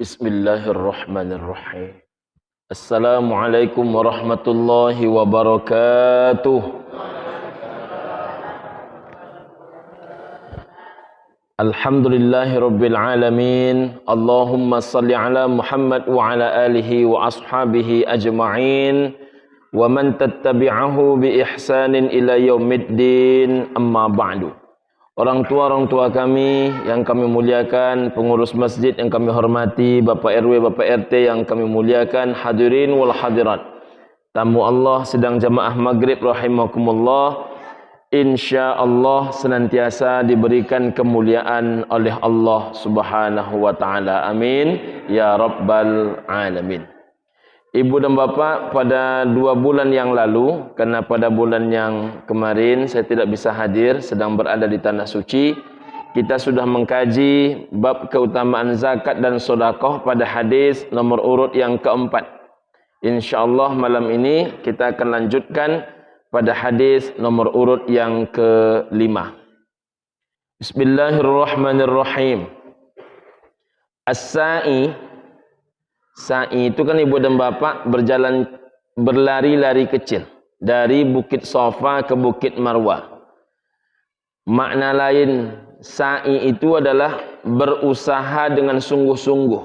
Bismillahirrahmanirrahim. Assalamualaikum warahmatullahi wabarakatuh. Alhamdulillahi rabbil alamin. Allahumma salli ala Muhammad wa ala alihi wa ashabihi ajma'in wa man tattabi'ahu bi ihsanin ila yaumiddin, amma ba'du. Orang tua kami yang kami muliakan, pengurus masjid yang kami hormati, Bapak RW, Bapak RT yang kami muliakan, hadirin wal hadirat, tamu Allah sedang jamaah maghrib rahimakumullah, insyaallah senantiasa diberikan kemuliaan oleh Allah Subhanahu wa taala. Amin ya rabbal alamin. Ibu dan Bapak, pada 2 bulan yang lalu, karena pada bulan yang kemarin saya tidak bisa hadir, sedang berada di Tanah Suci, kita sudah mengkaji bab keutamaan zakat dan sedekah pada hadis nomor urut yang keempat. InsyaAllah malam ini kita akan lanjutkan pada hadis nomor urut yang kelima. Bismillahirrahmanirrahim. Sa'i itu kan ibu dan bapak berlari-lari kecil dari Bukit Safa ke Bukit Marwah. Makna lain sa'i itu adalah berusaha dengan sungguh-sungguh.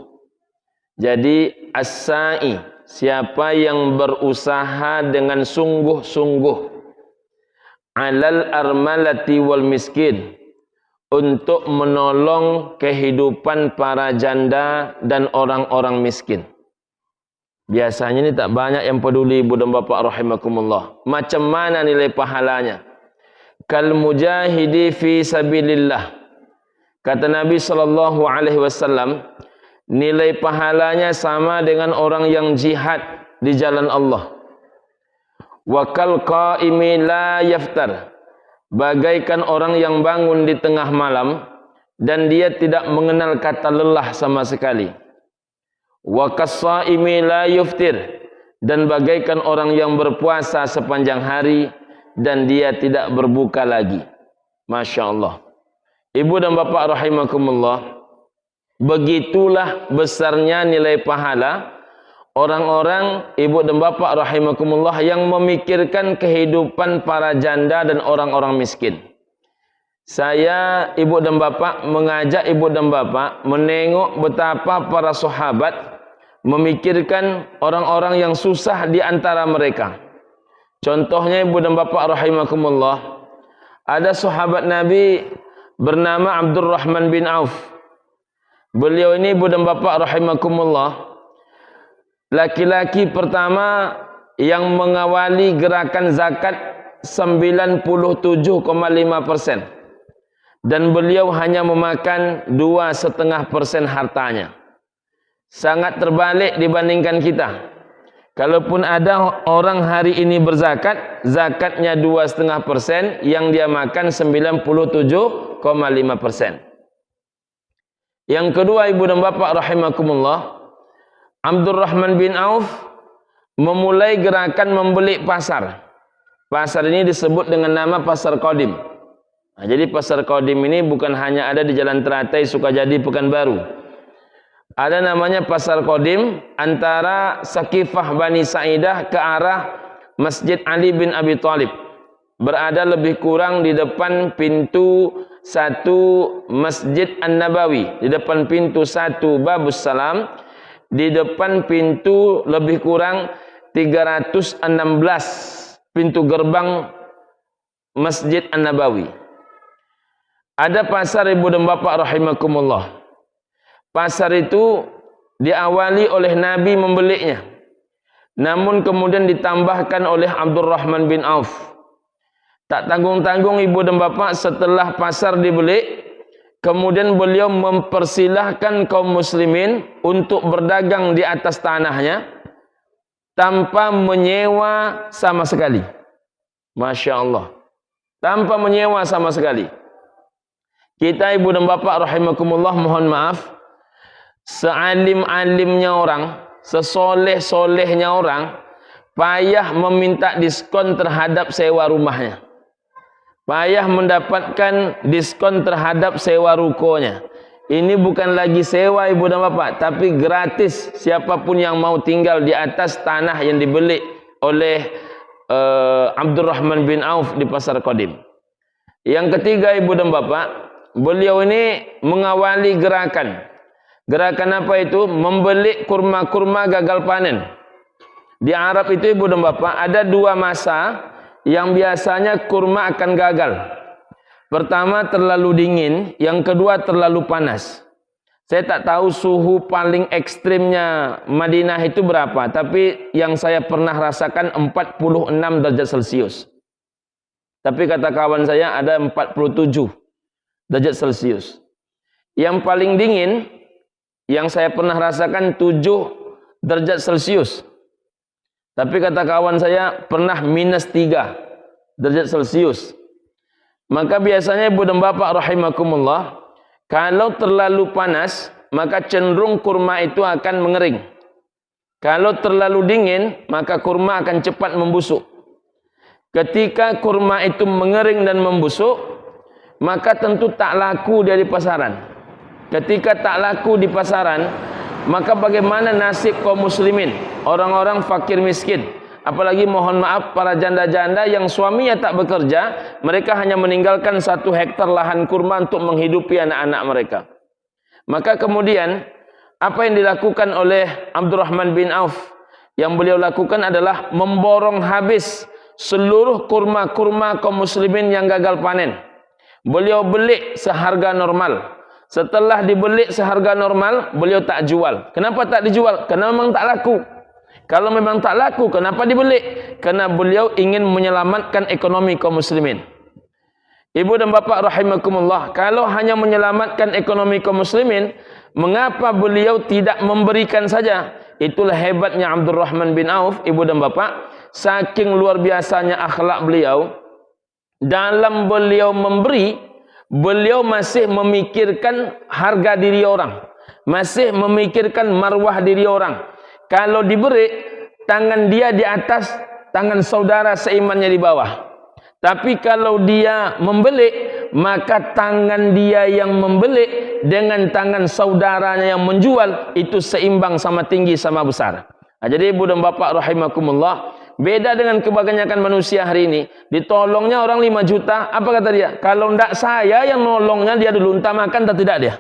Jadi as-sa'i, siapa yang berusaha dengan sungguh-sungguh, alal armalati wal miskin, untuk menolong kehidupan para janda dan orang-orang miskin. Biasanya ini tak banyak yang peduli ibu dan bapak rahimakumullah. Macam mana nilai pahalanya? Kal mujahidi fi sabilillah. Kata Nabi SAW, nilai pahalanya sama dengan orang yang jihad di jalan Allah. Wa kal qaimi la yaftar. Bagaikan orang yang bangun di tengah malam dan dia tidak mengenal kata lelah sama sekali. Wa kas-shaimi la yuftir, dan bagaikan orang yang berpuasa sepanjang hari dan dia tidak berbuka lagi. Masya Allah. Ibu dan bapak rahimakumullah, begitulah besarnya nilai pahala orang-orang ibu dan bapak rahimakumullah yang memikirkan kehidupan para janda dan orang-orang miskin. Saya, ibu dan bapak, mengajak ibu dan bapak menengok betapa para sahabat memikirkan orang-orang yang susah di antara mereka. Contohnya ibu dan bapak rahimakumullah, ada sahabat Nabi bernama Abdurrahman bin Auf. Beliau ini ibu dan bapak rahimakumullah laki-laki pertama yang mengawali gerakan zakat 97,5%, dan beliau hanya memakan 2,5% hartanya. Sangat terbalik dibandingkan kita. Kalaupun ada orang hari ini berzakat, zakatnya 2,5%, yang dia makan 97,5%. Yang kedua ibu dan bapak rahimakumullah, Abdurrahman bin Auf memulai gerakan membeli pasar. Pasar ini disebut dengan nama Pasar Qadim. Nah, jadi Pasar Qadim ini bukan hanya ada di Jalan Teratai, Sukajadi, Pekanbaru. Ada namanya Pasar Qadim antara Sakifah Bani Sa'idah ke arah Masjid Ali bin Abi Thalib. Berada lebih kurang di depan pintu 1 Masjid An-Nabawi, di depan pintu 1 Babus Salam, di depan pintu lebih kurang 316 pintu gerbang Masjid An-Nabawi. Ada pasar ibu dan bapak rahimakumullah. Pasar itu diawali oleh Nabi membelinya, namun kemudian ditambahkan oleh Abdurrahman bin Auf. Tak tanggung-tanggung ibu dan bapak, setelah pasar dibeli, kemudian beliau mempersilahkan kaum muslimin untuk berdagang di atas tanahnya tanpa menyewa sama sekali. Masya Allah. Tanpa menyewa sama sekali. Kita ibu dan bapak rahimakumullah, mohon maaf, sealim-alimnya orang, sesoleh-solehnya orang, payah meminta diskon terhadap sewa rumahnya. Payah mendapatkan diskon terhadap sewa rukonya. Ini bukan lagi sewa ibu dan bapak, tapi gratis. Siapapun yang mau tinggal di atas tanah yang dibeli oleh Abdurrahman bin Auf di Pasar Qadim. Yang ketiga ibu dan bapak, beliau ini mengawali gerakan. Gerakan apa itu? Membeli kurma-kurma gagal panen. Di Arab itu ibu dan bapak ada dua masa yang biasanya kurma akan gagal. Pertama terlalu dingin, yang kedua terlalu panas. Saya tak tahu suhu paling ekstrimnya Madinah itu berapa, tapi yang saya pernah rasakan 46 derajat Celcius. Tapi kata kawan saya ada 47 derajat Celcius. Yang paling dingin yang saya pernah rasakan 7 derajat Celcius. Tapi kata kawan saya pernah -3 derajat Celcius. Maka biasanya ibu dan bapak rahimakumullah, kalau terlalu panas, maka cenderung kurma itu akan mengering. Kalau terlalu dingin, maka kurma akan cepat membusuk. Ketika kurma itu mengering dan membusuk, maka tentu tak laku dia di pasaran. Ketika tak laku di pasaran, maka bagaimana nasib kaum muslimin, orang-orang fakir miskin? Apalagi mohon maaf para janda-janda yang suaminya tak bekerja, mereka hanya meninggalkan 1 hektar lahan kurma untuk menghidupi anak-anak mereka. Maka kemudian apa yang dilakukan oleh Abdurrahman bin Auf? Yang beliau lakukan adalah memborong habis seluruh kurma-kurma kaum muslimin yang gagal panen. Beliau beli seharga normal. Setelah dibeli seharga normal, beliau tak jual. Kenapa tak dijual? Karena memang tak laku. Kalau memang tak laku, kenapa dibeli? Karena beliau ingin menyelamatkan ekonomi kaum muslimin. Ibu dan bapak rahimakumullah, kalau hanya menyelamatkan ekonomi kaum muslimin, mengapa beliau tidak memberikan saja? Itulah hebatnya Abdurrahman bin Auf, ibu dan bapak. Saking luar biasanya akhlak beliau, dalam beliau memberi, beliau masih memikirkan harga diri orang, masih memikirkan marwah diri orang. Kalau diberi, tangan dia di atas, tangan saudara seimannya di bawah. Tapi kalau dia membeli, maka tangan dia yang membeli dengan tangan saudaranya yang menjual itu seimbang, sama tinggi, sama besar. Nah, jadi ibu dan bapak rahimakumullah, beda dengan kebanyakan manusia hari ini. Ditolongnya orang 5 juta, apa kata dia? Kalau ndak saya yang nolongnya, dia dulu entah makan atau tidak dia.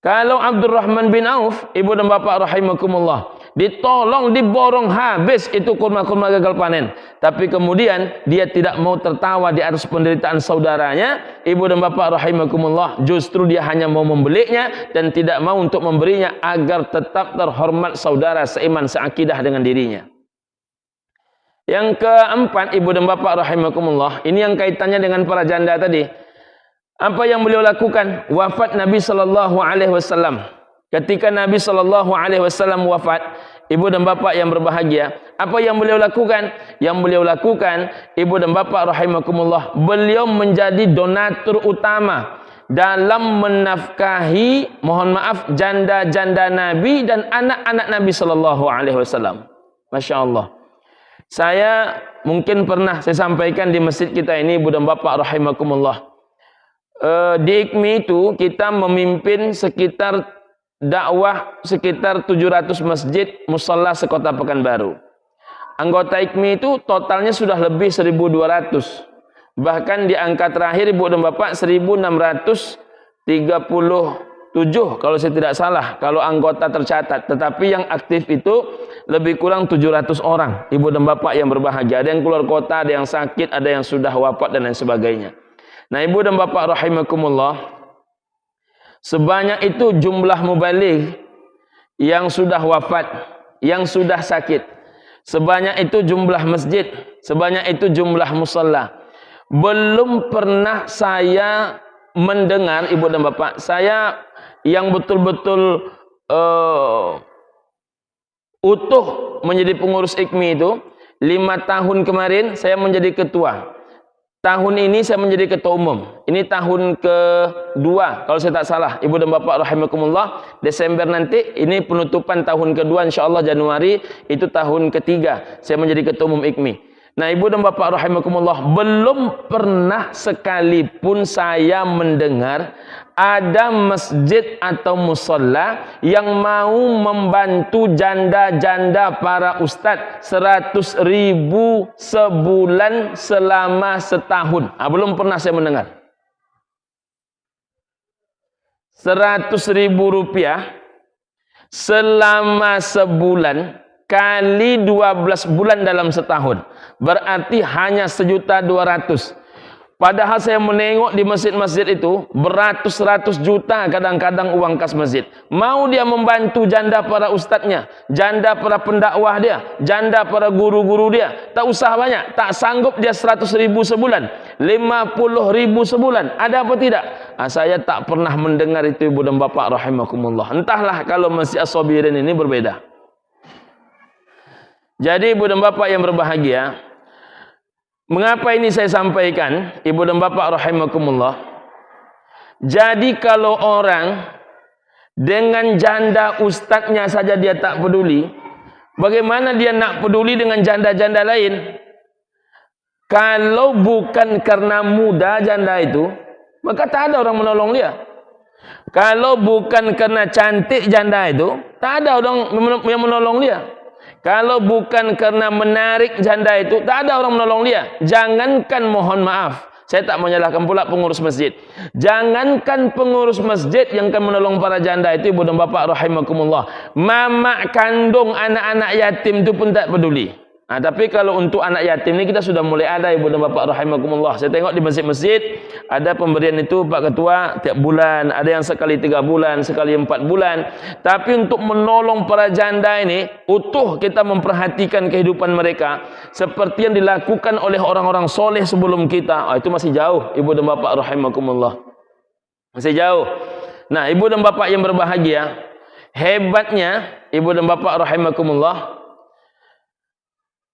Kalau Abdurrahman bin Auf, ibu dan bapak rahimakumullah, ditolong, diborong habis itu kurma-kurma gagal panen. Tapi kemudian dia tidak mau tertawa di atas penderitaan saudaranya. Ibu dan bapak rahimakumullah, justru dia hanya mau membelinya dan tidak mau untuk memberinya agar tetap terhormat saudara seiman seakidah dengan dirinya. Yang keempat, ibu dan bapak rahimakumullah, ini yang kaitannya dengan para janda tadi. Apa yang beliau lakukan? Wafat Nabi sallallahu alaihi wasallam. Ketika Nabi sallallahu alaihi wasallam wafat, ibu dan bapak yang berbahagia, apa yang beliau lakukan? Yang beliau lakukan, ibu dan bapak rahimakumullah, beliau menjadi donatur utama dalam menafkahi, mohon maaf, janda-janda Nabi dan anak-anak Nabi sallallahu alaihi wasallam. Masya Allah. Saya mungkin pernah saya sampaikan di masjid kita ini, ibu dan bapak rahimakumullah. Di IKMI itu kita memimpin sekitar dakwah sekitar 700 masjid musalla sekota Pekanbaru. Anggota IKMI itu totalnya sudah lebih 1.200. Bahkan di angka terakhir ibu dan bapak 1.637 kalau saya tidak salah, kalau anggota tercatat. Tetapi yang aktif itu lebih kurang 700 orang, ibu dan bapak yang berbahagia. Ada yang keluar kota, ada yang sakit, ada yang sudah wafat dan lain sebagainya. Nah, ibu dan bapak rahimakumullah, sebanyak itu jumlah mubaligh yang sudah wafat, yang sudah sakit. Sebanyak itu jumlah masjid, sebanyak itu jumlah musalla. Belum pernah saya mendengar, ibu dan bapak, saya yang betul-betul utuh menjadi pengurus IKMI itu, 5 tahun kemarin saya menjadi ketua. Tahun ini saya menjadi ketua umum. Ini tahun kedua kalau saya tak salah, ibu dan bapak rahimakumullah. Desember nanti ini penutupan tahun kedua, insyaallah Januari itu tahun ketiga saya menjadi ketua umum IKMI. Nah, ibu dan bapak rahimakumullah, belum pernah sekalipun saya mendengar ada masjid atau musalla yang mau membantu janda-janda para ustadz 100.000 sebulan selama setahun. Belum pernah saya mendengar. 100.000 rupiah selama sebulan kali 12 bulan dalam setahun. Berarti hanya 1.200.000. Padahal saya menengok di masjid-masjid itu beratus-ratus juta kadang-kadang uang kas masjid. Mau dia membantu janda para ustadznya, janda para pendakwah dia, janda para guru-guru dia. Tak usah banyak, tak sanggup dia 100.000 sebulan, 50.000 sebulan. Ada apa tidak? Saya tak pernah mendengar itu, ibu dan bapak rahimakumullah. Entahlah kalau Masjid As-Sabirin ini berbeda. Jadi ibu dan bapak yang berbahagia, mengapa ini saya sampaikan, ibu dan bapak rahimakumullah? Jadi kalau orang dengan janda ustadznya saja dia tak peduli, bagaimana dia nak peduli dengan janda-janda lain? Kalau bukan karena muda janda itu, maka tak ada orang menolong dia. Kalau bukan karena cantik janda itu, tak ada orang yang menolong dia. Kalau bukan karena menarik janda itu, tak ada orang menolong dia. Jangankan, mohon maaf, saya tak menyalahkan pula pengurus masjid. Jangankan pengurus masjid yang akan menolong para janda itu, ibu dan bapak rahimakumullah, mamak kandung anak-anak yatim itu pun tak peduli. Tapi kalau untuk anak yatim ini kita sudah mulai ada, ibu dan bapak rahimakumullah. Saya tengok di masjid-masjid ada pemberian itu Pak Ketua tiap bulan, ada yang sekali 3 bulan, sekali 4 bulan. Tapi untuk menolong para janda ini, utuh kita memperhatikan kehidupan mereka seperti yang dilakukan oleh orang-orang soleh sebelum kita. Itu masih jauh, ibu dan bapak rahimakumullah. Masih jauh. Nah, ibu dan bapak yang berbahagia, hebatnya ibu dan bapak rahimakumullah,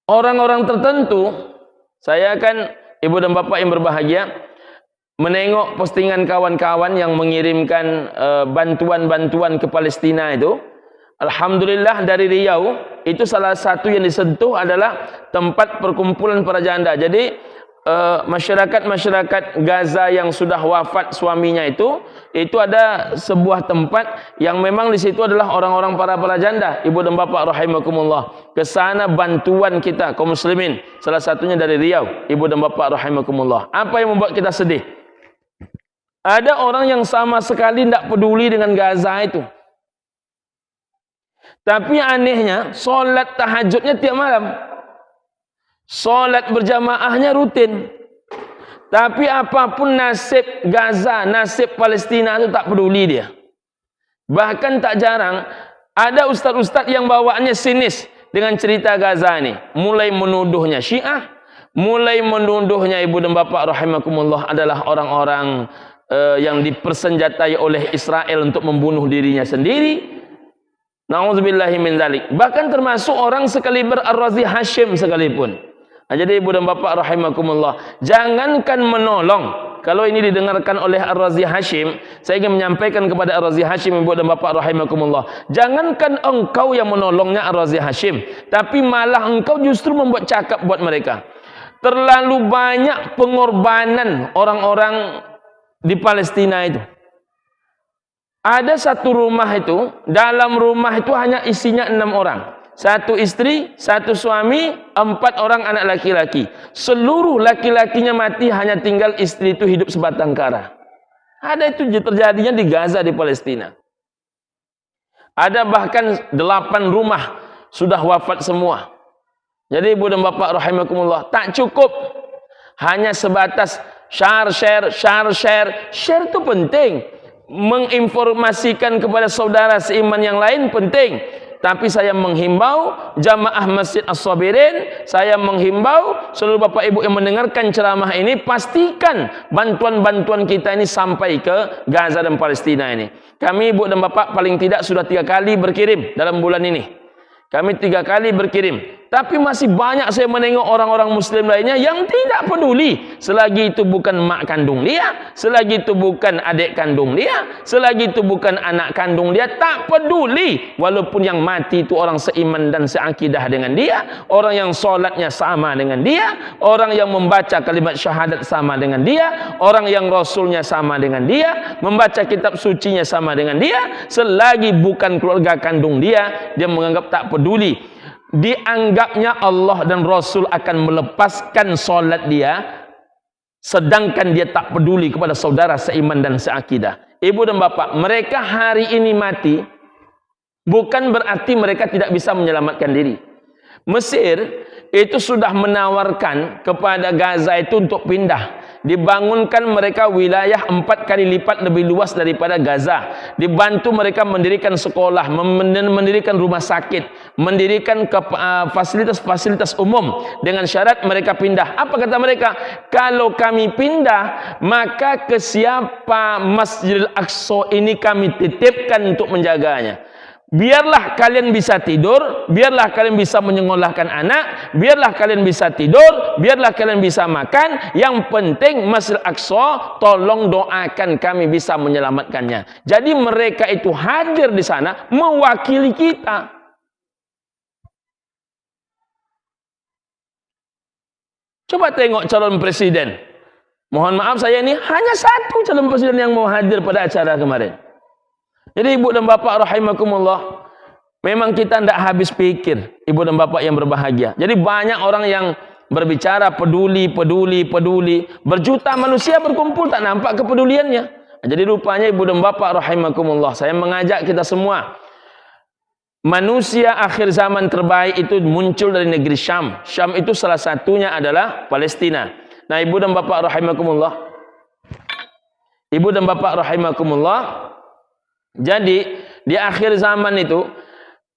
orang-orang tertentu, saya akan, ibu dan bapak yang berbahagia, menengok postingan kawan-kawan yang mengirimkan bantuan-bantuan ke Palestina itu. Alhamdulillah dari Riau, itu salah satu yang disentuh adalah tempat perkumpulan para janda. Jadi masyarakat-masyarakat Gaza yang sudah wafat suaminya itu ada sebuah tempat yang memang di situ adalah orang-orang para janda, ibu dan bapak rahimakumullah. Ke sana bantuan kita kaum muslimin, salah satunya dari Riau, ibu dan bapak rahimakumullah. Apa yang membuat kita sedih? Ada orang yang sama sekali tidak peduli dengan Gaza itu. Tapi anehnya, solat tahajudnya tiap malam. Solat berjamaahnya rutin. Tapi apapun nasib Gaza, nasib Palestina itu tak peduli dia. Bahkan tak jarang ada ustaz-ustaz yang bawaannya sinis dengan cerita Gaza ini. Mulai menuduhnya Syiah, mulai menuduhnya ibu dan bapak rahimakumullah adalah orang-orang yang dipersenjatai oleh Israel untuk membunuh dirinya sendiri. Na'udzubillahi min dzalik. Bahkan termasuk orang sekaliber Ar-Razi Hashim sekalipun. Jadi ibu dan bapak rahimakumullah, jangankan menolong. Kalau ini didengarkan oleh Ar-Razi Hashim, saya ingin menyampaikan kepada Ar-Razi Hashim, ibu dan bapak rahimakumullah, jangankan engkau yang menolongnya Ar-Razi Hashim, tapi malah engkau justru membuat cakap buat mereka. Terlalu banyak pengorbanan orang-orang di Palestina itu. Ada satu rumah itu, dalam rumah itu hanya isinya 6 orang. 1 istri, 1 suami, 4 orang anak laki-laki. Seluruh laki-lakinya mati, hanya tinggal istri itu hidup sebatang kara. Ada itu terjadinya di Gaza, di Palestina. Ada bahkan 8 rumah sudah wafat semua. Jadi ibu dan bapak rahimakumullah, tak cukup hanya sebatas share. Share itu penting. Menginformasikan kepada saudara seiman yang lain penting. Tapi saya menghimbau jamaah Masjid As-Sabirin, saya menghimbau seluruh bapak ibu yang mendengarkan ceramah ini, pastikan bantuan-bantuan kita ini sampai ke Gaza dan Palestina ini. Kami ibu dan bapak paling tidak sudah 3 kali berkirim dalam bulan ini. Kami 3 kali berkirim. Tapi masih banyak saya menengok orang-orang muslim lainnya yang tidak peduli. Selagi itu bukan mak kandung dia, selagi itu bukan adik kandung dia, selagi itu bukan anak kandung dia, tak peduli. Walaupun yang mati itu orang seiman dan seakidah dengan dia, orang yang solatnya sama dengan dia, orang yang membaca kalimat syahadat sama dengan dia, orang yang rasulnya sama dengan dia, membaca kitab sucinya sama dengan dia, selagi bukan keluarga kandung dia, dia menganggap tak peduli. Dianggapnya Allah dan Rasul akan melepaskan solat dia, sedangkan dia tak peduli kepada saudara seiman dan seakidah. Ibu dan bapak, mereka hari ini mati bukan berarti mereka tidak bisa menyelamatkan diri. Mesir itu sudah menawarkan kepada Gaza itu untuk pindah. Dibangunkan mereka wilayah 4 kali lipat lebih luas daripada Gaza. Dibantu mereka mendirikan sekolah, mendirikan rumah sakit, mendirikan fasilitas-fasilitas umum dengan syarat mereka pindah. Apa kata mereka? Kalau kami pindah, maka ke siapa Masjidil Aqsa ini kami titipkan untuk menjaganya. Biarlah kalian bisa tidur, biarlah kalian bisa menyekolahkan anak, biarlah kalian bisa tidur, biarlah kalian bisa makan. Yang penting Masjidil Aqsa, tolong doakan kami bisa menyelamatkannya. Jadi mereka itu hadir di sana mewakili kita. Coba tengok calon presiden. Mohon maaf, saya ini hanya satu calon presiden yang mau hadir pada acara kemarin. Jadi ibu dan bapak rahimakumullah, memang kita tidak habis pikir, ibu dan bapak yang berbahagia. Jadi banyak orang yang berbicara peduli, berjuta manusia berkumpul tak nampak kepeduliannya. Jadi rupanya ibu dan bapak rahimakumullah, saya mengajak kita semua, manusia akhir zaman terbaik itu muncul dari negeri Syam. Syam itu salah satunya adalah Palestina. Nah ibu dan bapak rahimakumullah, jadi di akhir zaman itu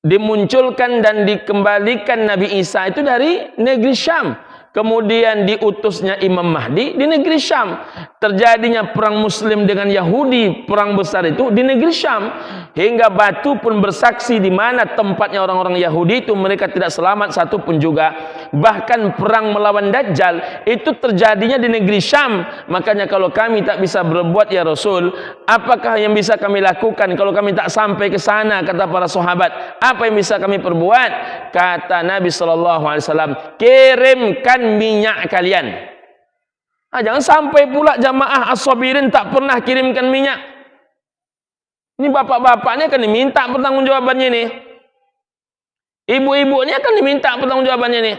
dimunculkan dan dikembalikan Nabi Isa itu dari negeri Syam. Kemudian diutusnya Imam Mahdi di negeri Syam. Terjadinya perang Muslim dengan Yahudi, perang besar itu di negeri Syam. Hingga batu pun bersaksi di mana tempatnya orang-orang Yahudi itu mereka tidak selamat satu pun juga. Bahkan perang melawan Dajjal itu terjadinya di negeri Syam. Makanya kalau kami tak bisa berbuat ya Rasul, apakah yang bisa kami lakukan kalau kami tak sampai ke sana? Kata para sahabat, apa yang bisa kami perbuat? Kata Nabi SAW, kirimkan minyak kalian. Jangan sampai pula jamaah as-sabirin tak pernah kirimkan minyak. Ini bapak-bapaknya akan diminta pertanggungjawabannya nih. Ibu-ibunya akan diminta pertanggungjawabannya nih.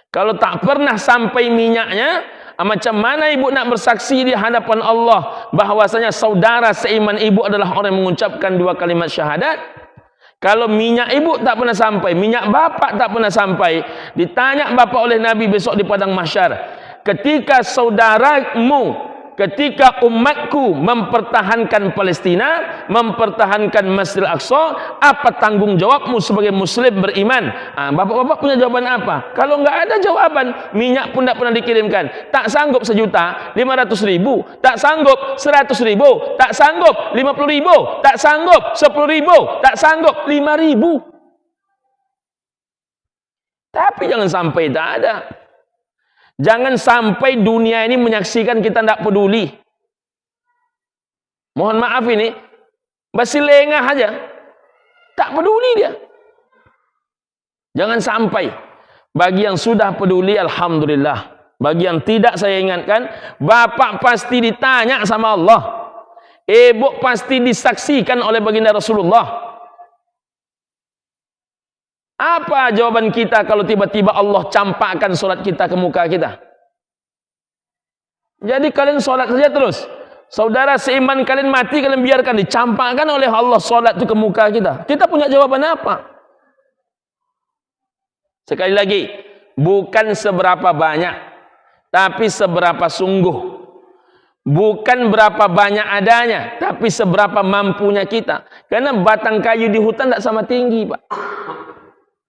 Kalau tak pernah sampai minyaknya, macam mana ibu nak bersaksi di hadapan Allah bahwasanya saudara seiman ibu adalah orang yang mengucapkan 2 kalimat syahadat? Kalau minyak ibu tak pernah sampai, minyak bapak tak pernah sampai, ditanya bapak oleh Nabi besok di padang mahsyar, ketika saudaramu, ketika umatku mempertahankan Palestina, mempertahankan Masjidil Aqsa, apa tanggung jawabmu sebagai muslim beriman? Bapak-bapak punya jawaban apa? Kalau enggak ada jawaban, minyak pun tak pernah dikirimkan. Tak sanggup 1.500.000, tak sanggup 100.000, tak sanggup 50.000, tak sanggup 10.000, tak sanggup 5.000. Tapi jangan sampai tak ada. Jangan sampai dunia ini menyaksikan kita tidak peduli. Mohon maaf ini, masih lengah aja. Tak peduli dia. Jangan sampai. Bagi yang sudah peduli, alhamdulillah. Bagi yang tidak, saya ingatkan, bapak pasti ditanya sama Allah. Ibu pasti disaksikan oleh baginda Rasulullah. Apa jawaban kita kalau tiba-tiba Allah campakkan solat kita ke muka kita? Jadi kalian solat saja terus. Saudara seiman kalian mati, kalian biarkan dicampakkan oleh Allah solat itu ke muka kita. Kita punya jawaban apa? Sekali lagi, bukan seberapa banyak, tapi seberapa sungguh. Bukan berapa banyak adanya, tapi seberapa mampunya kita. Karena batang kayu di hutan tidak sama tinggi, Pak.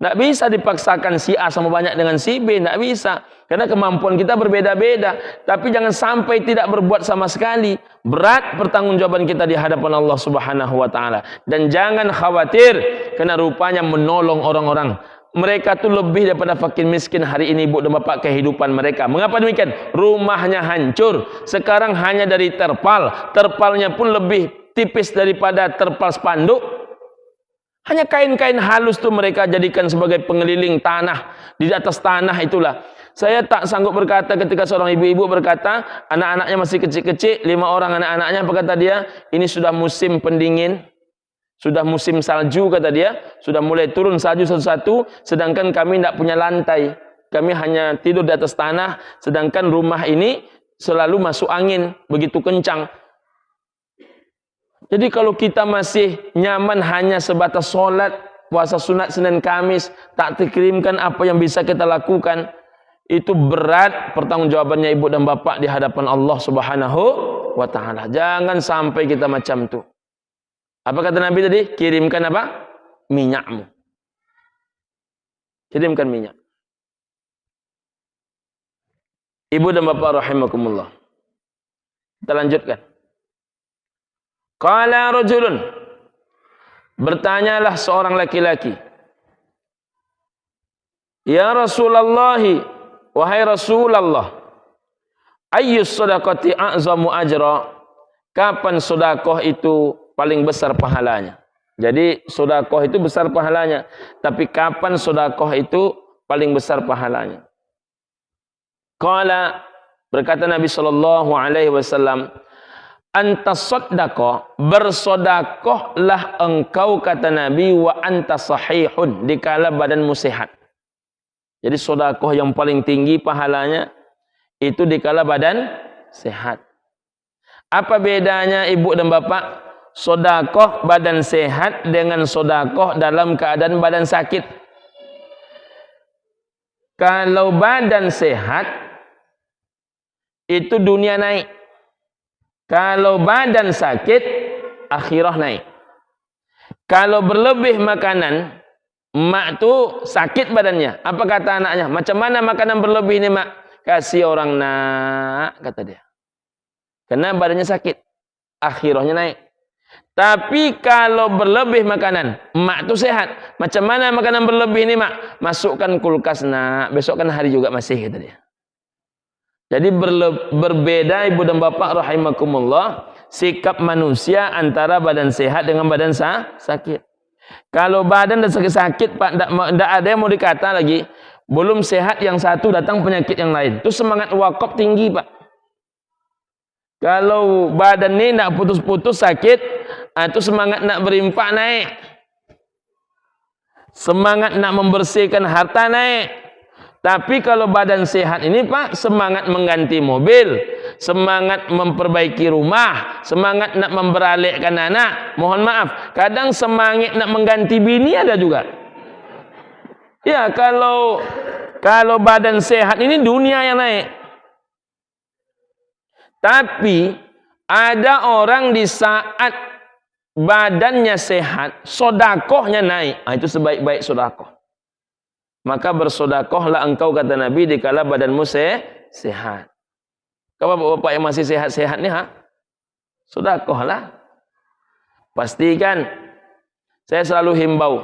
Tidak bisa dipaksakan si A sama banyak dengan si B, tidak bisa. Karena kemampuan kita berbeda-beda. Tapi jangan sampai tidak berbuat sama sekali. Berat pertanggungjawaban kita di hadapan Allah Subhanahu wa Ta'ala. Dan jangan khawatir, karena rupanya menolong orang-orang mereka tu lebih daripada fakir miskin hari ini ibu dan bapak kehidupan mereka. Mengapa demikian? Rumahnya hancur. Sekarang hanya dari terpal. Terpalnya pun lebih tipis daripada terpal spanduk. Hanya kain-kain halus tu mereka jadikan sebagai pengeliling tanah. Di atas tanah itulah. Saya tak sanggup berkata ketika seorang ibu-ibu berkata, anak-anaknya masih kecil-kecil, 5 orang anak-anaknya, apa kata dia? Ini sudah musim pendingin. Sudah musim salju kata dia, sudah mulai turun salju satu-satu, sedangkan kami tidak punya lantai. Kami hanya tidur di atas tanah, sedangkan rumah ini selalu masuk angin, begitu kencang. Jadi kalau kita masih nyaman hanya sebatas solat, puasa sunat Senin Kamis, tak terkirimkan apa yang bisa kita lakukan, itu berat pertanggungjawabannya ibu dan bapak di hadapan Allah Subhanahu wa Ta'ala. Jangan sampai kita macam tu. Apa kata Nabi tadi? Kirimkan apa? Minyakmu. Kirimkan minyak. Ibu dan bapak rahimakumullah. Kita lanjutkan. Qala rajulun. Bertanyalah seorang laki-laki. Ya Rasulullah, wahai Rasulullah, ayyus sadaqati a'zamu ajra? Kapan sedekah itu paling besar pahalanya? Jadi sedekah itu besar pahalanya, tapi kapan sedekah itu paling besar pahalanya? Qala, berkata Nabi sallallahu alaihi wasallam, anta sadaqah, bersedekahlah engkau kata Nabi, wa anta sahihun, dikala badanmu sehat. Jadi sedekah yang paling tinggi pahalanya itu dikala badan sehat. Apa bedanya ibu dan bapak? Sedekah badan sehat dengan sedekah dalam keadaan badan sakit. Kalau badan sehat itu dunia naik. Kalau badan sakit akhirah naik. Kalau berlebih makanan, mak tu sakit badannya. Apa kata anaknya? Macam mana makanan berlebih ini mak? Kasih orang nak, kata dia. Karena badannya sakit, akhirahnya naik. Tapi kalau berlebih makanan, mak tu sehat. Macam mana makanan berlebih ini mak? Masukkan kulkas nak, besok kan hari juga masih, kata dia. Jadi berbeda ibu dan bapak rahimakumullah, sikap manusia antara badan sehat dengan badan sakit. Kalau badan dah sakit pak, tidak ada yang mau dikata lagi. Belum sehat yang satu datang penyakit yang lain. Itu semangat wakaf tinggi pak. Kalau badan ni nak putus-putus sakit, itu semangat nak berimpak naik. Semangat nak membersihkan harta naik. Tapi kalau badan sehat ini pak, semangat mengganti mobil, semangat memperbaiki rumah, semangat nak memberalihkan anak. Mohon maaf, kadang semangat nak mengganti bini ada juga. Ya, kalau badan sehat ini dunia yang naik. Tapi ada orang di saat badannya sehat, sedekahnya naik. Itu sebaik-baik sedekah. Maka bersedekahlah engkau kata Nabi dikala badanmu sehat. Kalau bapak-bapak yang masih sehat-sehat ni sedekahlah. Pastikan. Saya selalu himbau.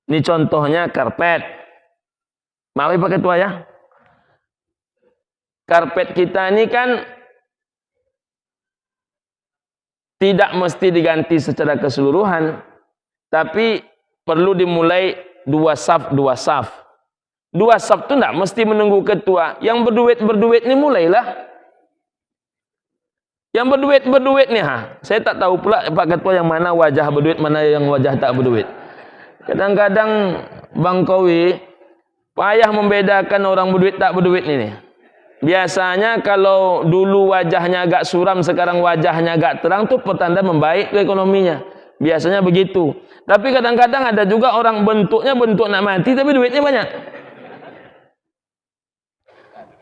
Ini contohnya karpet. Maaf pakai tua ya. Karpet kita ini kan tidak mesti diganti secara keseluruhan, tapi perlu dimulai dua saf. Dua saf itu tidak mesti menunggu ketua. Yang berduit ini mulailah. Yang berduit nih saya tak tahu pula Pak Ketua yang mana wajah berduit, mana yang wajah tak berduit. Kadang-kadang Bang Kowi payah membedakan orang berduit tak berduit ini. Biasanya kalau dulu wajahnya agak suram, sekarang wajahnya agak terang, itu pertanda membaik ke ekonominya. Biasanya begitu. Tapi kadang-kadang ada juga orang bentuknya bentuk nak mati, tapi duitnya banyak.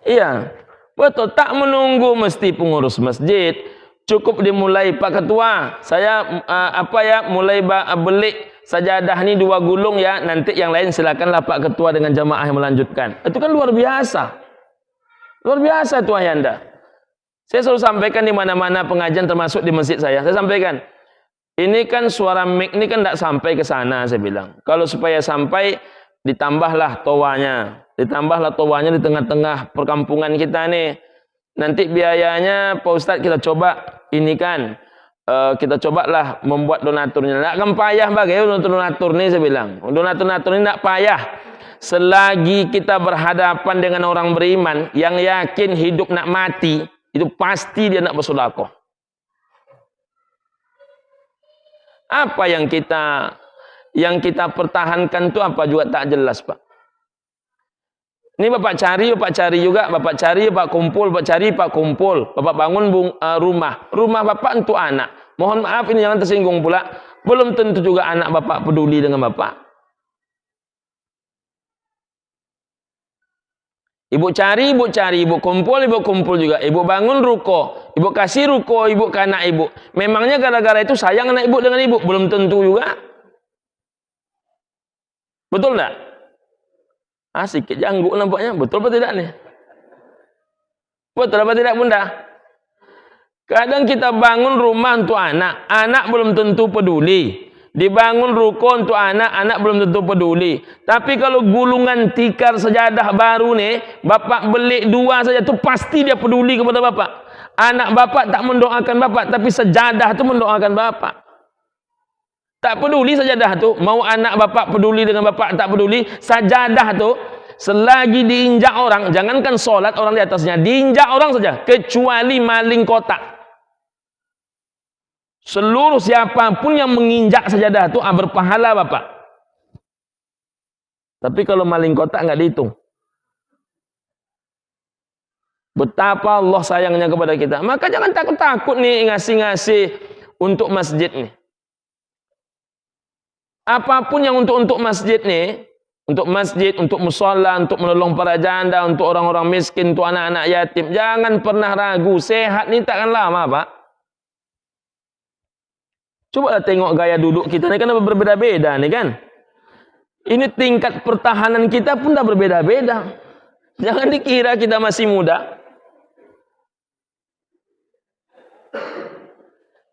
Iya, betul. Tak menunggu mesti pengurus masjid. Cukup dimulai Pak Ketua. Saya mulai beli sajadah ni 2 gulung ya. Nanti yang lain silakanlah Pak Ketua dengan jamaah yang melanjutkan. Itu kan luar biasa. Luar biasa tuh Anda. Saya selalu sampaikan di mana-mana pengajian termasuk di masjid saya. Saya sampaikan, Ini kan suara mic ini kan tidak sampai ke sana, saya bilang. Kalau supaya sampai, ditambahlah towanya. Ditambahlah towanya di tengah-tengah perkampungan kita nih. Nanti biayanya Pak Ustadz kita coba ini kan. Kita cobalah membuat donaturnya. Tidak akan payah bagaimana donatur nih, saya bilang. Donatur ini tidak payah. Selagi kita berhadapan dengan orang beriman yang yakin hidup nak mati, itu pasti dia nak bersedekah. Apa yang kita pertahankan itu apa juga tak jelas, Pak. Ini Bapak cari juga, Bapak cari, Bapak kumpul, Bapak cari, Bapak kumpul. Bapak bangun rumah Bapak untuk anak. Mohon maaf ini jangan tersinggung pula. Belum tentu juga anak Bapak peduli dengan Bapak. Ibu cari, ibu kumpul juga. Ibu bangun ruko, ibu kasih ruko, ibu ke anak ibu. Memangnya gara-gara itu sayang anak ibu dengan ibu? Belum tentu juga. Betul enggak? Sikit janggut nampaknya. Betul apa tidak nih? Betul apa tidak, Bunda? Kadang kita bangun rumah untuk anak, anak belum tentu peduli. Dibangun ruko untuk anak belum tentu peduli. Tapi kalau gulungan tikar sejadah baru nih, Bapak beli 2 saja tuh pasti dia peduli kepada Bapak. Anak Bapak tak mendoakan Bapak, tapi sejadah itu mendoakan Bapak. Tak peduli sejadah tuh, mau anak Bapak peduli dengan Bapak tak peduli, sajadah tuh selagi diinjak orang, jangankan sholat orang di atasnya, diinjak orang saja, kecuali maling kotak. Seluruh siapapun yang menginjak sajadah itu berpahala Bapak. Tapi kalau maling kotak nggak dihitung. Betapa Allah sayangnya kepada kita. Maka jangan takut-takut nih ngasih-ngasih untuk masjid nih. Apapun yang untuk masjid nih, untuk masjid, untuk mushola, untuk menolong para janda, untuk orang-orang miskin, untuk anak-anak yatim, jangan pernah ragu. Sehat nih takkan lama, Pak. Coba tengok gaya duduk kita ini kan berbeda-beda nih kan. Ini tingkat pertahanan kita pun dah berbeda-beda. Jangan dikira kita masih muda.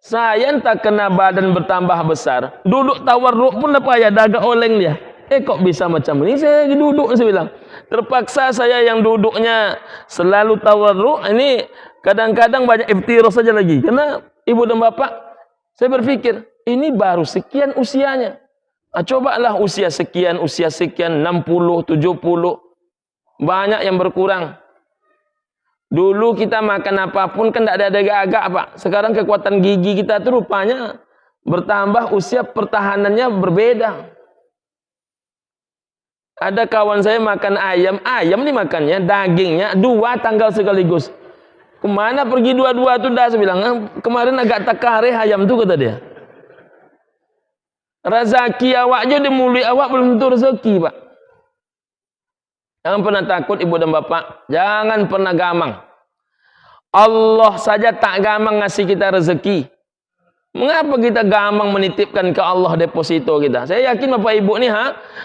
Saya entah kena badan bertambah besar, duduk tawarruk pun dah payah, dah agak oleng dia. Kok bisa macam ini? Saya duduk, saya bilang. Terpaksa saya yang duduknya selalu tawarruk, ini kadang-kadang banyak iftirah saja lagi. Karena ibu dan bapak, saya berpikir, ini baru sekian usianya. Cobalah usia sekian, 60, 70. Banyak yang berkurang. Dulu kita makan apapun kan tidak ada agak-agak, Pak. Sekarang kekuatan gigi kita itu rupanya bertambah, usia pertahanannya berbeda. Ada kawan saya makan ayam nih makannya, dagingnya 2 tanggal sekaligus. Kemana pergi 2 tuh dah, saya bilang, kemarin agak takare ayam tuh kata dia. Rezeki awak aja dimulai awak belum tentu rezeki, Pak. Jangan pernah takut ibu dan bapak, jangan pernah gamang. Allah saja tak gamang ngasih kita rezeki. Mengapa kita gamang menitipkan ke Allah deposito kita? Saya yakin bapak ibu nih,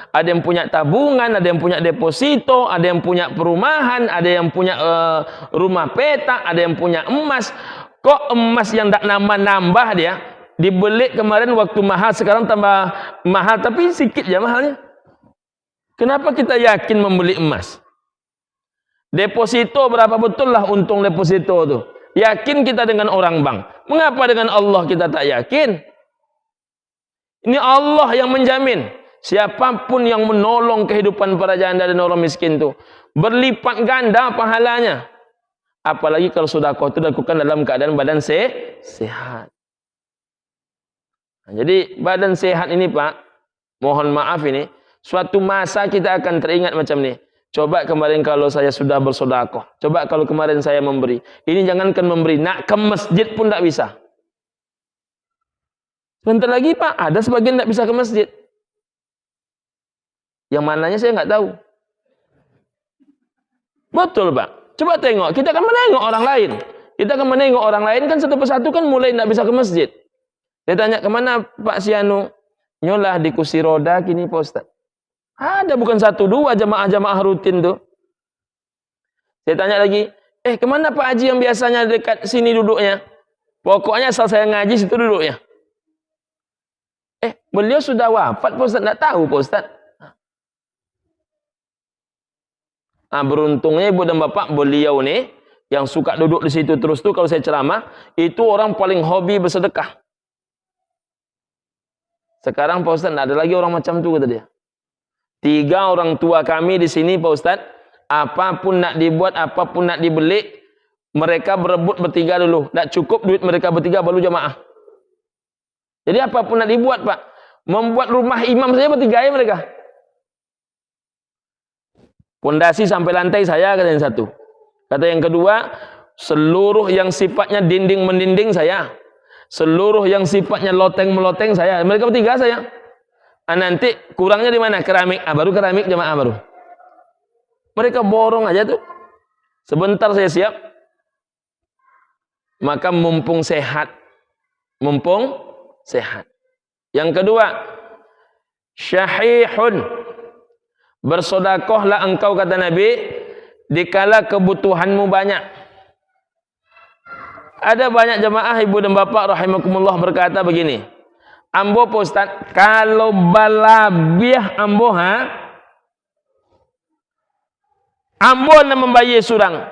ada yang punya tabungan, ada yang punya deposito, ada yang punya perumahan, ada yang punya rumah petak, ada yang punya emas. Kok emas yang tak nambah-nambah dia? Dibeli kemarin waktu mahal, sekarang tambah mahal, tapi sedikit ya mahalnya. Kenapa kita yakin membeli emas? Deposito berapa betul lah untung deposito tuh. Yakin kita dengan orang bank. Mengapa dengan Allah kita tak yakin? Ini Allah yang menjamin. Siapapun yang menolong kehidupan para janda dan orang miskin itu berlipat ganda pahalanya. Apalagi kalau sedekah itu dilakukan dalam keadaan badan sehat. Nah, jadi badan sehat ini, Pak, mohon maaf ini, suatu masa kita akan teringat macam ini. Coba kemarin kalau saya sudah bersedekah. Coba kalau kemarin saya memberi. Ini jangankan memberi, nak ke masjid pun tak bisa. Sebentar lagi, Pak, ada sebagian tak bisa ke masjid. Yang mananya saya nggak tahu. Betul, Pak. Coba tengok, kita akan menengok orang lain. Kita akan menengok orang lain kan satu persatu kan mulai tak bisa ke masjid. Saya tanya, kemana Pak Sianu? Nyolah di kursi roda kini, Pak Ustaz. Ada bukan 1, 2 jamaah-jamaah rutin tuh. Saya tanya lagi, kemana Pak Haji yang biasanya dekat sini duduknya? Pokoknya asal saya ngaji situ duduknya. Beliau sudah wafat Pak Ustaz, tak tahu Pak Ustaz. Beruntungnya ibu dan bapak, beliau nih yang suka duduk di situ terus tuh kalau saya ceramah, itu orang paling hobi bersedekah. Sekarang Pak Ustaz, tidak ada lagi orang macam itu, kata dia. 3 orang tua kami di sini Pak Ustaz, apapun nak dibuat, apapun nak dibeli, mereka berebut bertiga dulu. Tak cukup duit mereka bertiga baru jamaah. Jadi apapun nak dibuat Pak, membuat rumah imam saja bertiga ya mereka. Pondasi sampai lantai saya, kata yang satu. Kata yang kedua, seluruh yang sifatnya dinding mendinding saya. Seluruh yang sifatnya loteng meloteng saya. Mereka bertiga saya. Nanti kurangnya di mana? Keramik. Baru keramik jamaah baru. Mereka borong aja tuh. Sebentar saya siap. Maka mumpung sehat. Mumpung sehat. Yang kedua, syahihun. Bersodakohlah engkau, kata Nabi, dikala kebutuhanmu banyak. Ada banyak jemaah ibu dan bapak rahimakumullah berkata begini, ambo Pak Ustaz, kalau balabiah ambo ambo nak membayar surang.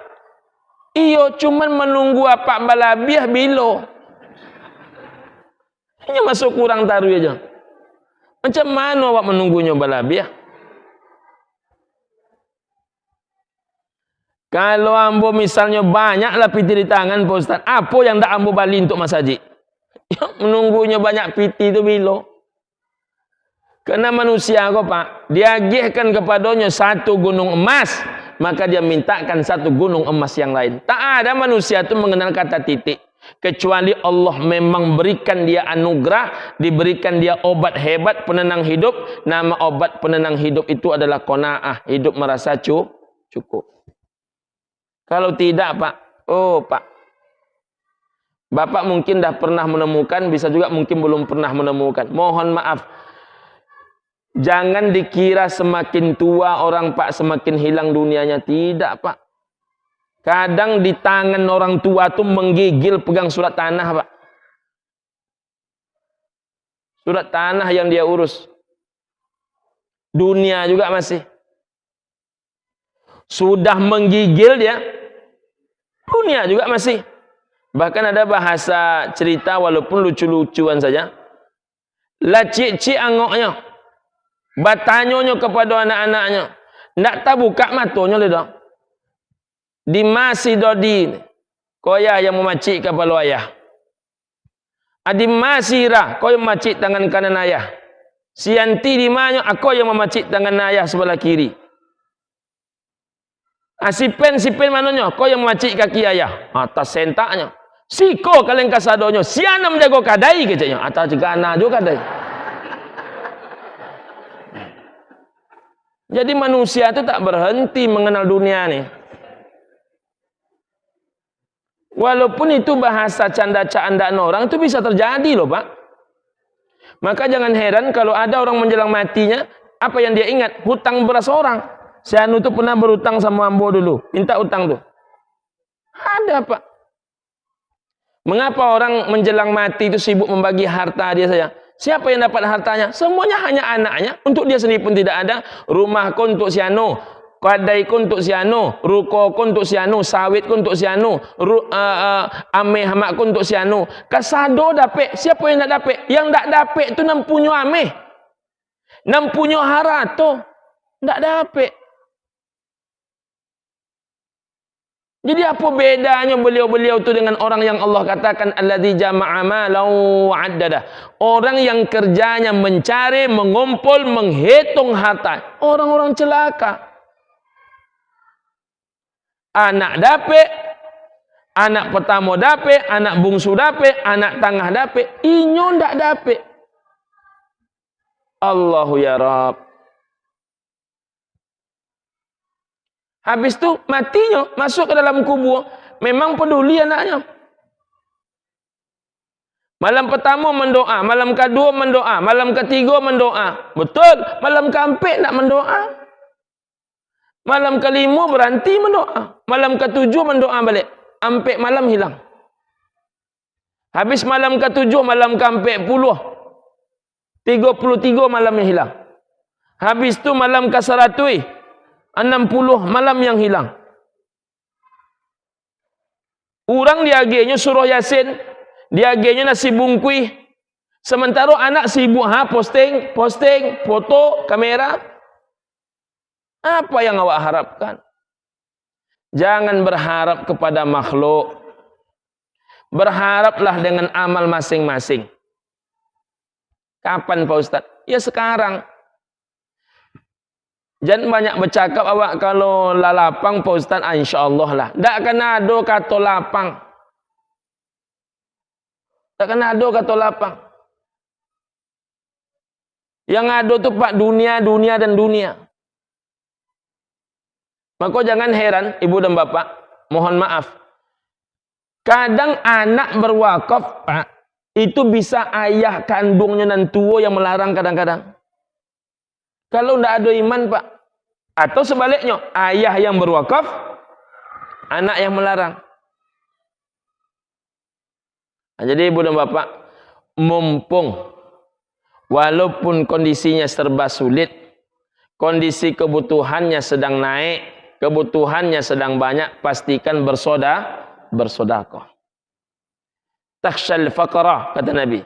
Iyo cuman menunggu apa balabiah bilo. Hanya masuk kurang taruh aja. Macam mana awak menunggunya balabiah? Kalau ambo misalnya banyaklah piti di tangan Pak Ustaz, apa yang tak ambo bali untuk masjid? Ya, menunggunya banyak piti itu bilo. Karena manusia kok Pak, dia agihkan kepadanya 1 gunung emas, maka dia mintakan 1 gunung emas yang lain. Tak ada manusia itu mengenal kata titik, kecuali Allah memang berikan dia anugerah, diberikan dia obat hebat penenang hidup. Nama obat penenang hidup itu adalah qanaah, hidup merasa cukup. Kalau tidak Pak, Pak, Bapak mungkin dah pernah menemukan, bisa juga mungkin belum pernah menemukan. Mohon maaf, jangan dikira semakin tua orang Pak semakin hilang dunianya. Tidak Pak. Kadang di tangan orang tua tuh menggigil pegang surat tanah Pak. Surat tanah yang dia urus. Dunia juga masih. Sudah menggigil dia, dunia juga masih. Bahkan ada bahasa cerita walaupun lucu-lucuan saja. La cik-cik angoknya, batanyonya kepada anak-anaknya, nak tahu buka matonya lidah. Di masih dodi, koya yang memacik kepala ayah. Adi masih rah, koya memacik tangan kanan ayah. Sianti di mana, aku yang memacik tangan ayah sebelah kiri. Sipen mananya, kau yang macik kaki ayah atas sentaknya. Siko kalian kasadonyo, siana menjago kadai kecaknya atas gana juga kadai. Jadi manusia itu tak berhenti mengenal dunia nih. Walaupun itu bahasa canda-candaan orang itu bisa terjadi loh Pak. Maka jangan heran kalau ada orang menjelang matinya, apa yang dia ingat? Hutang beras orang. Si anu tuh pernah berutang sama ambo dulu, minta utang tuh. Ada Pak. Mengapa orang menjelang mati itu sibuk membagi harta dia saja? Siapa yang dapat hartanya? Semuanya hanya anaknya. Untuk dia sendiri pun tidak ada. Rumah kon untuk si anu, kadai kon untuk si anu, ruko kon untuk si anu, sawit kon untuk si anu, ame hamak kon untuk si anu. Kasado dapat. Siapa yang tak dapat? Yang tak dapat itu nampunyo ame, nampunyo harato, tak dapat. Jadi apa bedanya beliau-beliau itu dengan orang yang Allah katakan alladzi jama'a malan wa 'addada. Orang yang kerjanya mencari, mengumpul, menghitung harta. Orang-orang celaka. Anak dapat, anak pertama dapat, anak bungsu dapat, anak tengah dapat, inyo ndak dapat. Allahu ya Rabb. Habis itu matinya masuk ke dalam kubur. Memang peduli anaknya. Malam pertama mendoa, malam kedua mendoa, malam ketiga mendoa. Betul, malam keempat nak mendoa. Malam kelima berhenti mendoa. Malam ketujuh mendoa balik. Sampai malam hilang. Habis malam ketujuh, malam keempat puluh. 33 malamnya hilang. Habis itu malam ke-100, 60 malam yang hilang. Orang diagenya surah Yasin, diagenya nasi bungkui. Sementara anak sibuk posting, foto, kamera. Apa yang awak harapkan? Jangan berharap kepada makhluk. Berharaplah dengan amal masing-masing. Kapan Pak Ustaz? Ya sekarang. Jangan banyak bercakap awak kalau lalapang Pak Ustaz, insya-Allah lah. Tak akan ada kata lapang. Tak akan ada kata lapang. Yang ada tu Pak dunia dan dunia. Maka jangan heran ibu dan bapak, mohon maaf. Kadang anak berwakaf Pak, itu bisa ayah kandungnya dan tua yang melarang kadang-kadang. Kalau tidak ada iman Pak. Atau sebaliknya, ayah yang berwakaf, anak yang melarang. Nah, jadi ibu dan bapak, mumpung walaupun kondisinya serba sulit, kondisi kebutuhannya sedang naik, kebutuhannya sedang banyak, pastikan bersedekah. Takhshal faqra, kata Nabi.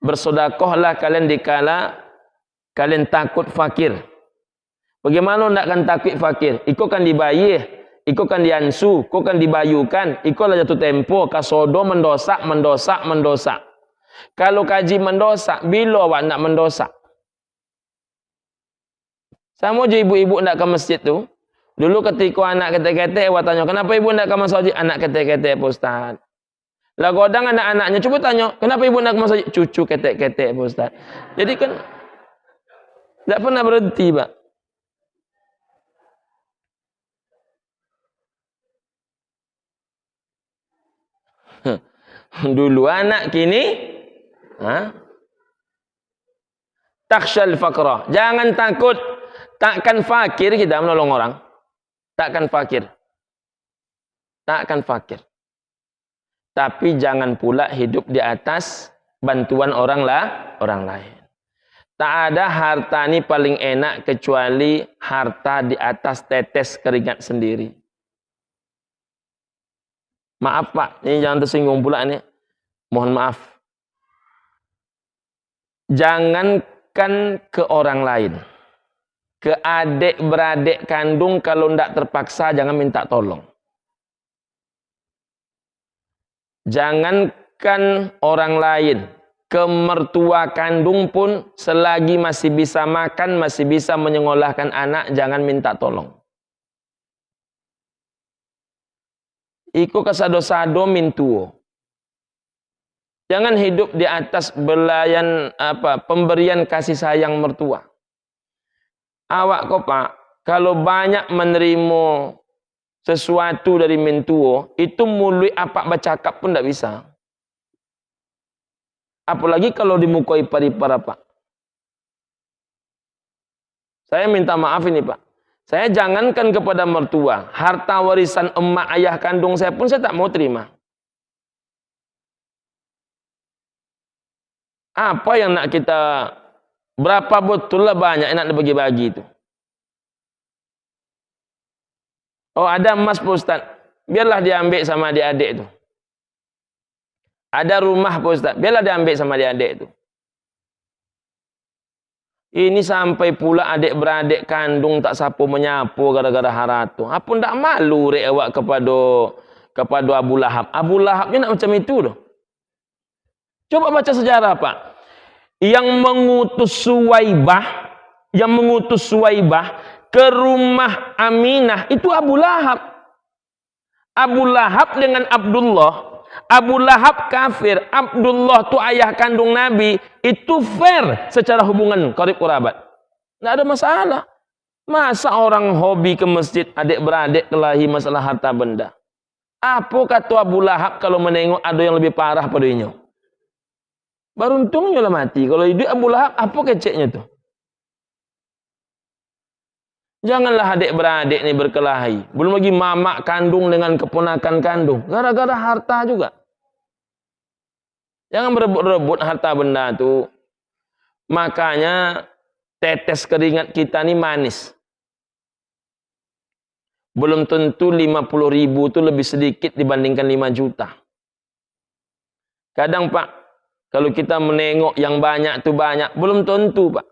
Bersedekahlah kalian dikala kalian takut fakir. Bagaimana nak akan takut fakir? Iko kan dibayar, iko kan diansu, iko kan dibayukan, iko lah jatuh tempo, kasodo mendosak. Kalau kaji mendosak, bila awak nak mendosak? Sama je ibu-ibu nak ke masjid tu. Dulu ketika anak ketek-ketek, awak tanya, kenapa ibu nak ke masjid? Anak ketek-ketek Pak Ustaz. Lah godang anak-anaknya, cuba tanya, kenapa ibu nak ke masjid? Cucu ketek-ketek Pak Ustaz. Jadi kan tak pernah berhenti Pak. Dulu anak, kini takhshal faqra. Jangan takut. Takkan fakir kita menolong orang. Takkan fakir. Tapi jangan pula hidup di atas bantuan orang lain. Tak ada harta ini paling enak kecuali harta di atas tetes keringat sendiri. Maaf Pak, ini jangan tersinggung pula nih. Mohon maaf. Jangankan ke orang lain. Ke adik-beradik kandung kalau tidak terpaksa jangan minta tolong. Jangankan orang lain. Ke mertua kandung pun selagi masih bisa makan, masih bisa menyekolahkan anak, jangan minta tolong. Iku kesado-sado mintuo. Jangan hidup di atas belayan pemberian kasih sayang mertua. Awak kok Pak, kalau banyak menerima sesuatu dari mentuo, itu mulut apa bercakap pun tidak bisa. Apalagi kalau dimukai ipar-ipar Pak. Saya minta maaf ini Pak. Saya jangankan kepada mertua, harta warisan emak ayah kandung saya pun saya tak mau terima. Apa yang nak kita, berapa betul lah banyak yang nak dibagi-bagi itu. Oh ada emas Pak Ustaz, biarlah diambil sama adik-adik itu. Ada rumah Pak Ustaz, biarlah diambil sama adik-adik itu. Ini sampai pula adik-beradik kandung tak sapu menyapu gara-gara haratu. Apa ndak malu rek awak kepada Abu Lahab? Abu Lahabnya nak macam itu loh. Coba baca sejarah Pak. Yang mengutus Suwaibah ke rumah Aminah itu Abu Lahab. Abu Lahab dengan Abdullah. Abu Lahab kafir, Abdullah tu ayah kandung Nabi, itu fair secara hubungan qarib kerabat. Tidak ada masalah. Masa orang hobi ke masjid, adik-beradik kelahi masalah harta benda. Apa kata Abu Lahab kalau menengok ada yang lebih parah padanya? Beruntungnya lah mati. Kalau hidup Abu Lahab, apa keceknya tu? Janganlah adik-beradik ni berkelahi. Belum lagi mamak kandung dengan keponakan kandung. Gara-gara harta juga. Jangan berebut-rebut harta benda tu. Makanya tetes keringat kita ini manis. Belum tentu 50.000 itu lebih sedikit dibandingkan 5 juta. Kadang Pak, kalau kita menengok yang banyak itu banyak, belum tentu Pak.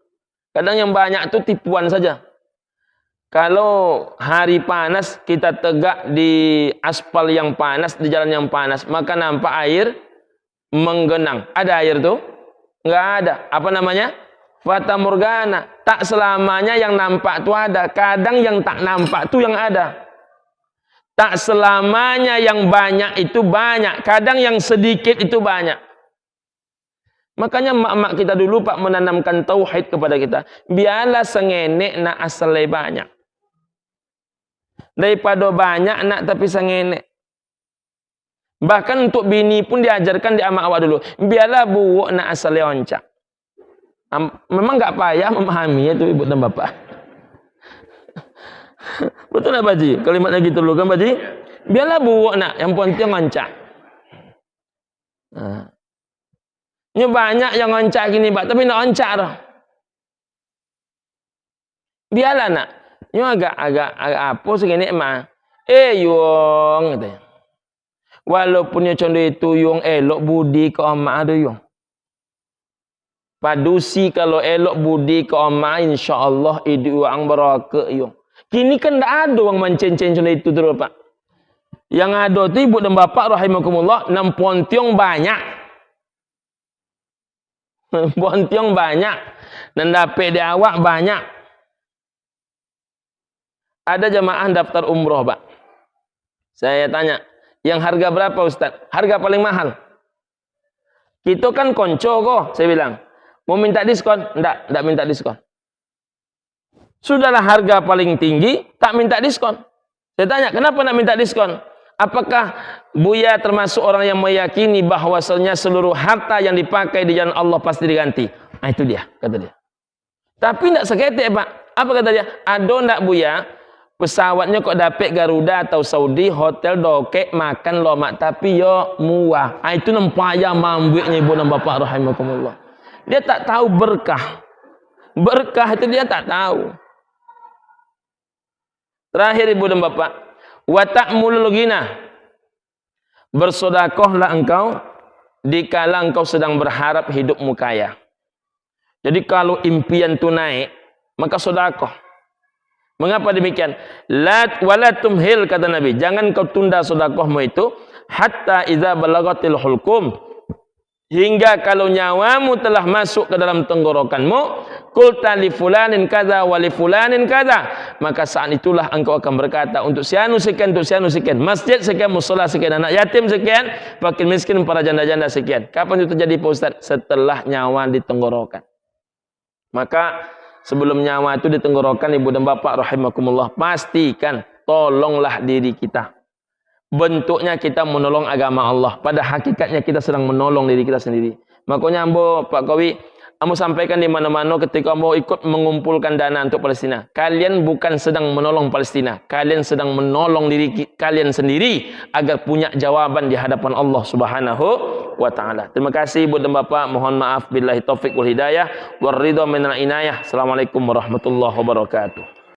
Kadang yang banyak itu tipuan saja. Kalau hari panas kita tegak di aspal yang panas, di jalan yang panas, maka nampak air menggenang. Ada air tuh? Enggak ada. Apa namanya? Fata morgana. Tak selamanya yang nampak itu ada. Kadang yang tak nampak itu yang ada. Tak selamanya yang banyak itu banyak. Kadang yang sedikit itu banyak. Makanya mak-mak kita dulu Pak menanamkan tauhid kepada kita. Biarlah sengenek nak asalnya banyak. Daripada banyak nak tapi sengenek. Bahkan untuk bini pun diajarkan di amak awak dulu. Biarlah buuk nak asalnya oncak. Memang enggak payah memahami itu ibu dan bapak. Betul tak Pak Haji? Kalimatnya gitu dulu kan Pak Haji? Biarlah buuk nak, yang penting oncak. Ini banyak yang oncak gini Pak, tapi nak oncak dah. Biarlah nak. Ini agak apa segini mah. Yung katanya. Walaupun yang contoh itu yung elok budi ke omak ada yung. Padusi kalau elok budi ke omak insyaallah idu ang baraka yung. Kini kan tak ada orang mencen-cen contoh itu terus Pak. Yang ada tu ibu dan bapak rahimakumullah, nam pontiong banyak. Pontiong banyak. Dan dapat di awak banyak. Ada jamaah daftar umroh Pak. Saya tanya, yang harga berapa Ustaz? Harga paling mahal. Kita kan konco kok, saya bilang. Mau minta diskon? Enggak minta diskon. Sudahlah harga paling tinggi, tak minta diskon. Saya tanya, kenapa nak minta diskon? Apakah Buya termasuk orang yang meyakini bahwasanya seluruh harta yang dipakai di jalan Allah pasti diganti? Nah itu dia, kata dia. Tapi tidak seketik Pak. Apa kata dia? Ada ndak Buya? Pesawatnya kok dapat Garuda atau Saudi, hotel dokek, makan lomak, tapi yo muah. Ah, itu nempaya mambuiknya ibu dan bapak rahimakumullah. Dia tak tahu berkah. Berkah itu dia tak tahu. Terakhir ibu dan bapak, wa ta'mulul ghina. Bersedekahlah engkau dikala engkau sedang berharap hidupmu kaya. Jadi kalau impian itu naik, maka sedekah. Mengapa demikian? Wala tumhil kata Nabi, jangan kau tunda sedekahmu itu hatta idza balagatil hulqum, hingga kalau nyawamu telah masuk ke dalam tenggorokanmu, qulta li fulanin kadza wa li fulanin kadza, maka saat itulah engkau akan berkata untuk sianu sekian, untuk sianu sekian, masjid sekian, mushola sekian, anak yatim sekian, fakir miskin, para janda-janda sekian. Kapan itu terjadi Pak Ustaz? Setelah nyawa di tenggorokan. Maka sebelum nyawa itu di tenggorokan ibu dan bapak rahimakumullah, pastikan tolonglah diri kita. Bentuknya kita menolong agama Allah, pada hakikatnya kita sedang menolong diri kita sendiri. Makanya ambo Pak Kawi, ambo sampaikan di mana-mana ketika ambo ikut mengumpulkan dana untuk Palestina. Kalian bukan sedang menolong Palestina, kalian sedang menolong diri kalian sendiri agar punya jawaban di hadapan Allah Subhanahu wa taala. Terima kasih ibu dan bapak, mohon maaf billahi taufik wal hidayah war ridha minal inayah. Assalamualaikum warahmatullahi wabarakatuh.